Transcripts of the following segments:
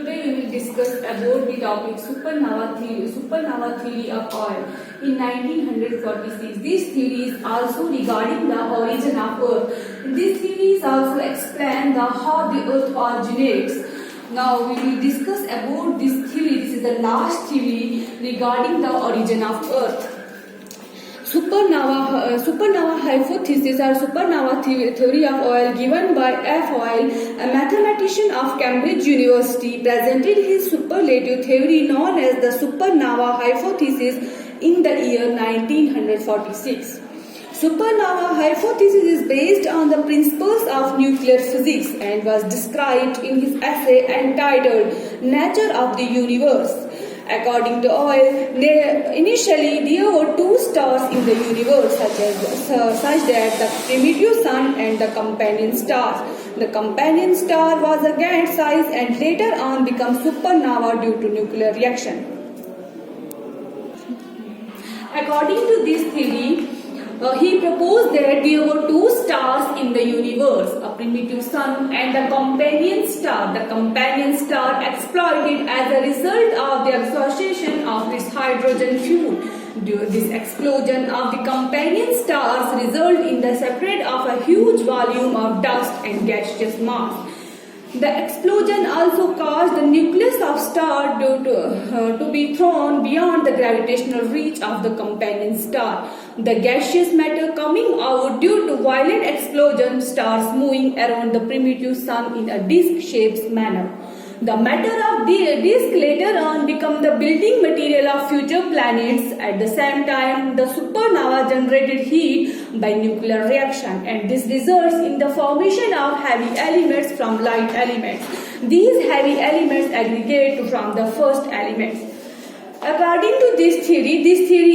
Today we will discuss about the topic supernova theory of oil. In 1946, this theory is also regarding the origin of Earth. This theory is also explain how the Earth originates. Now we will discuss about this theory. This is the last theory regarding the origin of Earth. Supernova hypothesis or supernova theory of oil given by F. Oil, a mathematician of Cambridge University, presented his superlative theory known as the supernova hypothesis in the year 1946. Supernova hypothesis is based on the principles of nuclear physics and was described in his essay entitled Nature of the Universe. According to Oil, initially there were two stars in the universe such that the primitive sun and the companion stars. The companion star was a giant size and later on became supernova due to nuclear reaction. According to this theory, he proposed that there were two stars in the universe, a primitive sun and a companion star. The companion star exploded as a result of the association of its hydrogen fuel. This explosion of the companion stars resulted in the separation of a huge volume of dust and gaseous mass. The explosion also caused the nucleus of star to be thrown beyond the gravitational reach of the companion star. The gaseous matter coming out due to violent explosion starts moving around the primitive sun in a disc-shaped manner. The matter of the disk later on become the building material of future planets. At the same time, the supernova generated heat by nuclear reaction, and this results in the formation of heavy elements from light elements. These heavy elements aggregate from the first elements. According to this theory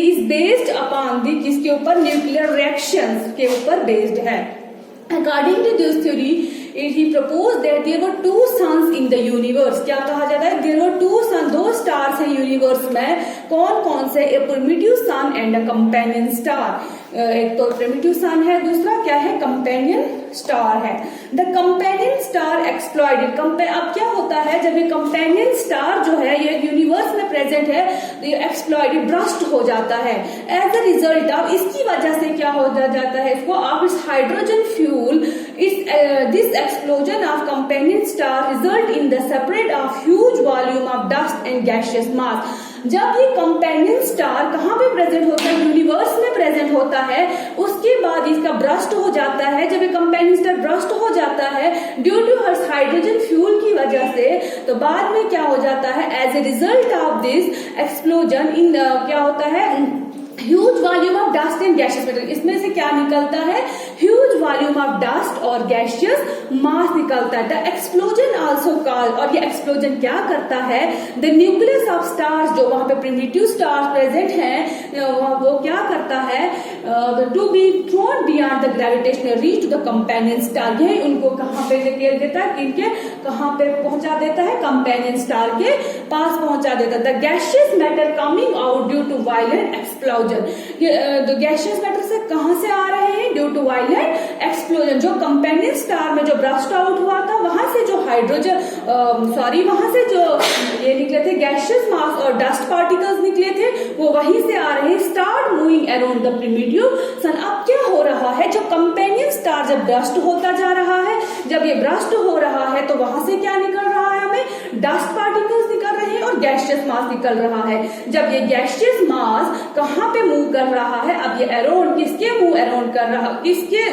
is based upon जिसके ऊपर nuclear reactions के ऊपर based है. According to this theory, he proposed that there were two suns in the universe. क्या कहा जाता है? There were two suns, दो stars हैं universe में. कौन कौन से? A primitive sun and a companion star. एक तो primitive sun है, दूसरा क्या है? Companion star है. The companion star exploded. अब क्या होता है जब ये companion star जो है ये universe में present है तो ये exploded, burst हो जाता है. As a result of इसकी वजह से क्या हो जाता है इसको of its hydrogen fuel, this explosion of companion star result in the separate of huge volume of dust and gaseous mass. जब ये कंपेनियन स्टार कहाँ पे प्रेजेंट होता है? यूनिवर्स में प्रेजेंट होता है. उसके बाद इसका ब्रस्ट हो जाता है. जब ये कंपेनियन स्टार ब्रस्ट हो जाता है ड्यू टू हर हाइड्रोजन फ्यूल की वजह से, तो बाद में क्या हो जाता है? As a result of this explosion इन क्या होता है? Huge volume of dust and gaseous matter. इसमें से क्या निकलता है? ह्यूज वॉल्यूम ऑफ डस्ट और गैशियस मास निकलता है. द एक्सप्लोजन आल्सो कॉल्ड, और ये एक्सप्लोजन क्या करता है? द न्यूक्लियस ऑफ स्टार्स, जो वहां पे प्रिमिटिव स्टार्स प्रेजेंट हैं, वो क्या करता है? To be thrown beyond the gravitational reach to the companion star. यही उनको कहाँ पे लेके देता है? इनके कहाँ पे पहुंचा देता है? कंपेनियन स्टार के पास पहुंचा देता है. The gaseous matter coming out due to violent explosion. Gaseous matter से कहां से आ रहे हैं? Due to violent explosion. जो कंपेनियन स्टार में जो ब्रस्ट आउट हुआ था वहां से जो हाइड्रोजन वहां से जो ये निकले थे गैशियस मास और डस्ट पार्टिकल्स निकले थे, वो वहीं से आ रहे हैं. Start moving around the primitive sun. अब क्या हो रहा है? जो कंपेनियन स्टार जब ब्रस्ट होता जा रहा है, जब ये ब्रस्ट हो रहा है तो वहां से क्या निकल रहा है? हमें डस्ट पार्टिकल्स निकल रहे हैं और गैशियस मास निकल रहा है. जब ये गैशियस मास कहाँ पे मूव कर रहा है? अब ये अराउंड किसके मूव अराउंड कर रहा? किसके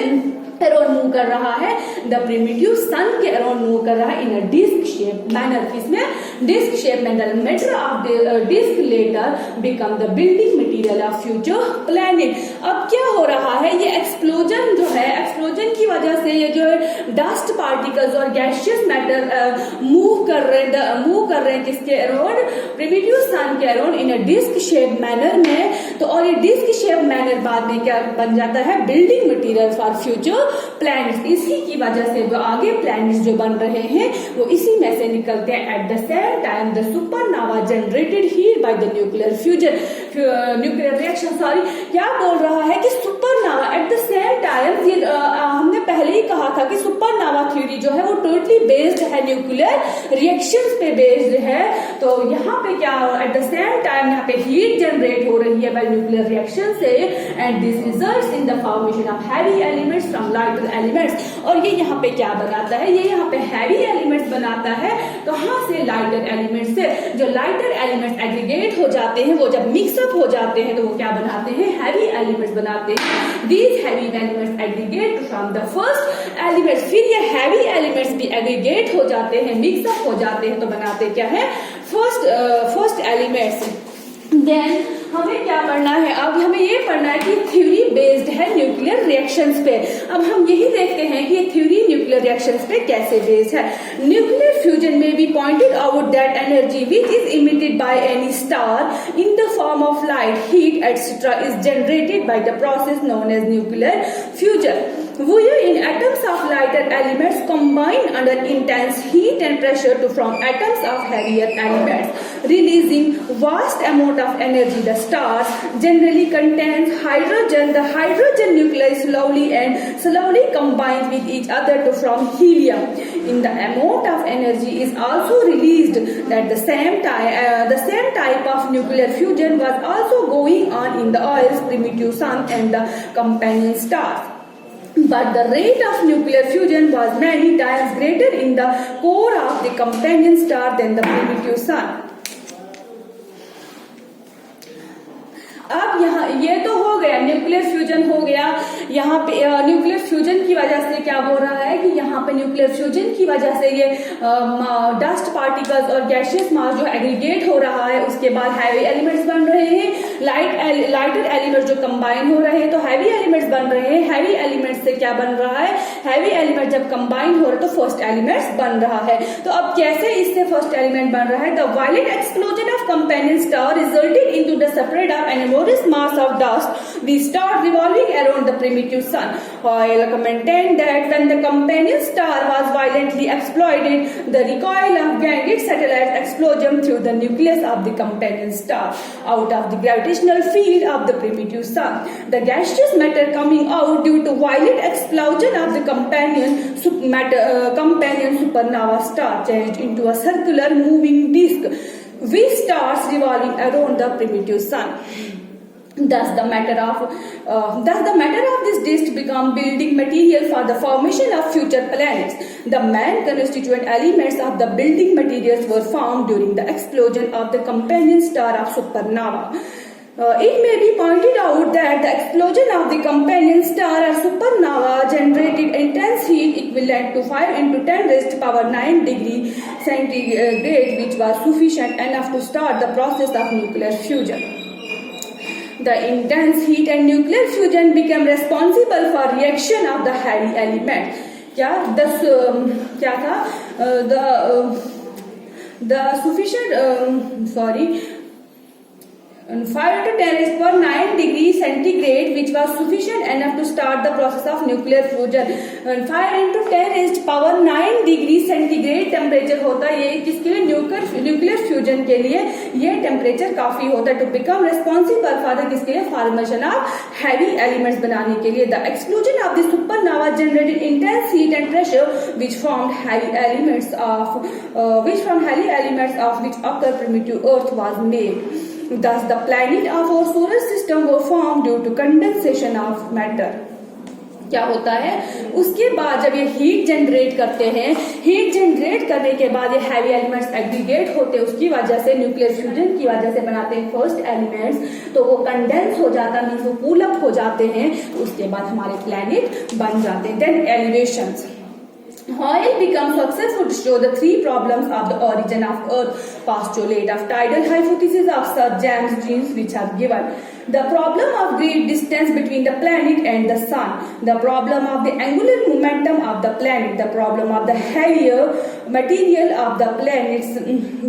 अराउंड मूव कर रहा है? द प्रिमिटिव सन के अराउंड मूव कर रहा है in a disc shape manner. किसमें? Disc shape manner. Matter of the disc later become the building material of future planet. अब क्या हो रहा है? ये एक्सप्लोजन जो है, एक्सप्लोजन की वजह से ये जो डस्ट पार्टिकल्स और गैशियस मैटर मूव कर रहे हैं किसके अराउंड? प्रिमिटिव सन के around in a disc shape manner में. तो और ये डिस्क शेप मैनर बाद में क्या बन जाता है? Building material for future planets, इसी की वजह से वो आगे प्लैनेट्स जो बन रहे हैं वो इसी में से निकलते हैं। At the same time the supernova generated heat by the nuclear fusion, nuclear reaction, sorry क्या बोल रहा है कि supernova at the same time, ये हमने पहले ही कहा था कि सुपरनोवा थ्योरी जो है वो टोटली बेस्ड है न्यूक्लियर रिएक्शंस पे बेस्ड है। तो यहाँ पे क्या एट द सेम टाइम यहाँ पे हीट जनरेट हो रही है बाय न्यूक्लियर रिएक्शन से, and this results in the formation of heavy elements from lighter elements. और ये यहाँ पे क्या बनाता है, ये यहाँ पे हैवी एलिमेंट्स बनाता है। कहाँ से, लाइटर एलिमेंट्स से। जो लाइटर एलिमेंट्स एग्रीगेट हो जाते हैं, वो जब मिक्सअप हो जाते हैं तो वो क्या बनाते हैं, हैवी एलिमेंट्स बनाते हैं। These heavy elements aggregate from the first elements, फिर ये हैवी एलिमेंट्स भी एग्रीगेट हो जाते हैं, मिक्सअप हो जाते हैं, तो बनाते क्या है, फर्स्ट एलिमेंट्स। देन हमें क्या पढ़ना है, अब हमें ये पढ़ना है कि थ्योरी बेस्ड है न्यूक्लियर रिएक्शंस पे। अब हम यही देखते हैं कि ये थ्योरी न्यूक्लियर रिएक्शंस पे कैसे बेस्ड है। न्यूक्लियर फ्यूजन में be pointed out that energy which is emitted by any star in the form of light, heat etcetera is generated by the process known as nuclear fusion, where in atoms of lighter elements combine under intense heat and pressure to form atoms of heavier elements, releasing vast amount of energy. The stars generally contains hydrogen. The hydrogen nuclei slowly combines with each other to form helium. In the amount of energy is also released that the same type of nuclear fusion was also going on in the Earth's primitive sun and the companion stars. But the rate of nuclear fusion was many times greater in the core of the companion star than the primitive sun. अब यहाँ ये तो हो गया, nuclear fusion हो गया। यहाँ पे न्यूक्लियर फ्यूजन की वजह से क्या बोल रहा है कि यहाँ पे न्यूक्लियर फ्यूजन की वजह से ये डस्ट पार्टिकल्स और गैशियस मास जो एग्रीगेट हो रहा है, उसके बाद हैवी एलिमेंट्स बन रहे हैं, लाइटर एलिमेंट्स जो कंबाइन हो रहे हैं तो हैवी एलिमेंट्स बन रहे हैं। हैवी एलिमेंट्स से क्या बन रहा है, हैवी एलिमेंट जब कंबाइन हो रहे तो फर्स्ट एलिमेंट्स बन रहा है। तो अब कैसे इससे फर्स्ट एलिमेंट बन रहा है, the violent explosion of companion star resulted into the separate of an enormous mass of dust, the star revolving around the primitive sun. Hoyle maintained that when the companion star was violently exploded, the recoil of Ganget satellite explosion through the nucleus of the companion star out of the gravitational field of the primitive sun. The gaseous matter coming out due to violent explosion of the companion supernova star changed into a circular moving disk with stars revolving around the primitive sun. Thus the matter of this disk become building material for the formation of future planets. The main constituent elements of the building materials were formed during the explosion of the companion star of supernova. It may be pointed out that the explosion of the companion star or supernova generated intense heat equivalent to 5 into 10 raised to power 9 degree centigrade, which was sufficient enough to start the process of nuclear fusion. The intense heat and nuclear fusion became responsible for reaction of the heavy element. क्या था, the sufficient 5 into 10 raised to power 9 degree centigrade, which was sufficient enough to start the process of nuclear fusion. 5 into 10 raised to power 9 degree centigrade temperature होता है ये किसके लिए, nuclear fusion के लिए ये टेम्परेचर काफी होता है। टू बिकम रेस्पॉन्सिबल फॉर किसके लिए, फॉर्मेशन ऑफ हैवी एलिमेंट्स बनाने के लिए। The explosion of the supernova generated intense heat and pressure which formed heavy elements of which occur primitive Earth was made. Thus, the planets of our solar system were formed due to condensation of matter. क्या होता है, उसके बाद जब ये heat generate करते हैं, heat generate करने के बाद ये हैवी एलिमेंट्स एग्रीगेट होते हैं, उसकी वजह से न्यूक्लियर फ्यूजन की वजह से बनाते हैं फर्स्ट एलिमेंट्स, तो वो कंडेंस हो जाता मीन्स वो पूल अप हो जाते हैं, उसके बाद हमारे प्लैनेट बन जाते हैं। Then elevations, Hoyle becomes successful to show the 3 problems of the origin of Earth, postulate of tidal hypothesis of Sir James Jeans, which are given. The problem of great distance between the planet and the sun, the problem of the angular momentum of the planet, the problem of the heavier material of the planets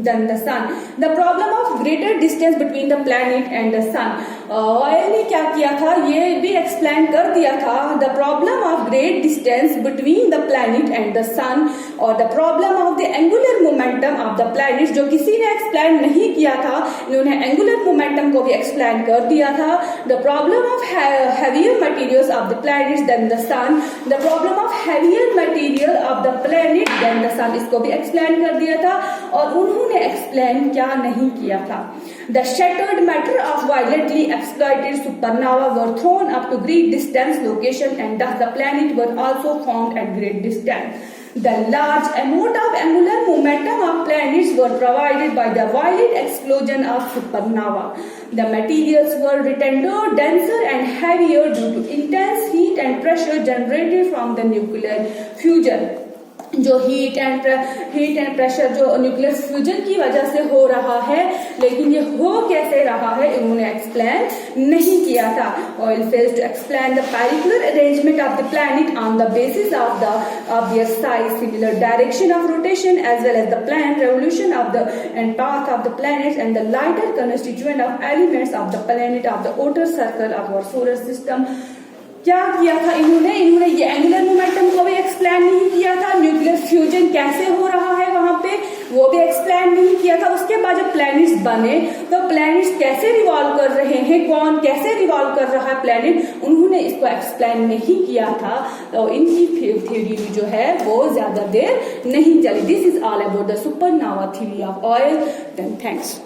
than the sun. The problem of greater distance between the planet and the sun. Oil ने क्या किया था, ये भी explain कर दिया था. The problem of great distance between the planet and the sun और the problem of the angular momentum of the planet, जो किसी ने एक्सप्लेन नहीं किया था, इन्होंने एंगुलर मोमेंटम को भी एक्सप्लेन कर दिया था. The problem of heavier materials of the planets than the sun, the problem of heavier material of the planet than the sun, इसको भी एक्सप्लेन कर दिया था. और उन्होंने एक्सप्लेन क्या नहीं किया था, the shattered matter of violently exploited supernova were thrown up to great distance location and thus the planet were also formed at great distance. The large amount of angular momentum of planets were provided by the violent explosion of supernova. The materials were rendered denser and heavier due to intense heat and pressure generated from the nuclear fusion. जो heat and pressure जो nuclear fusion की वजह से हो रहा है, लेकिन ये हो कैसे रहा है इन्होंने एक्सप्लेन नहीं किया था. Hoyle fails to explain the particular arrangement of the planet on the basis of their size, similar direction of rotation as well as the plan revolution of the and path of the planets and the lighter constituent of elements of the planet of the outer circle of our solar system. क्या किया था इन्होंने ये angular momentum को भी explain नहीं किया था, न्यूक्लियर फ्यूजन कैसे हो रहा है वहां पे वो भी एक्सप्लेन नहीं किया था. उसके बाद जब प्लैनेट्स बने तो प्लैनेट्स कैसे रिवॉल्व कर रहे हैं, कौन कैसे रिवॉल्व कर रहा है प्लैनेट, उन्होंने इसको एक्सप्लेन नहीं किया था. तो इनकी थ्योरी जो है वो ज्यादा देर नहीं चली. This is all about the supernova theory of Hoyle. Then thanks.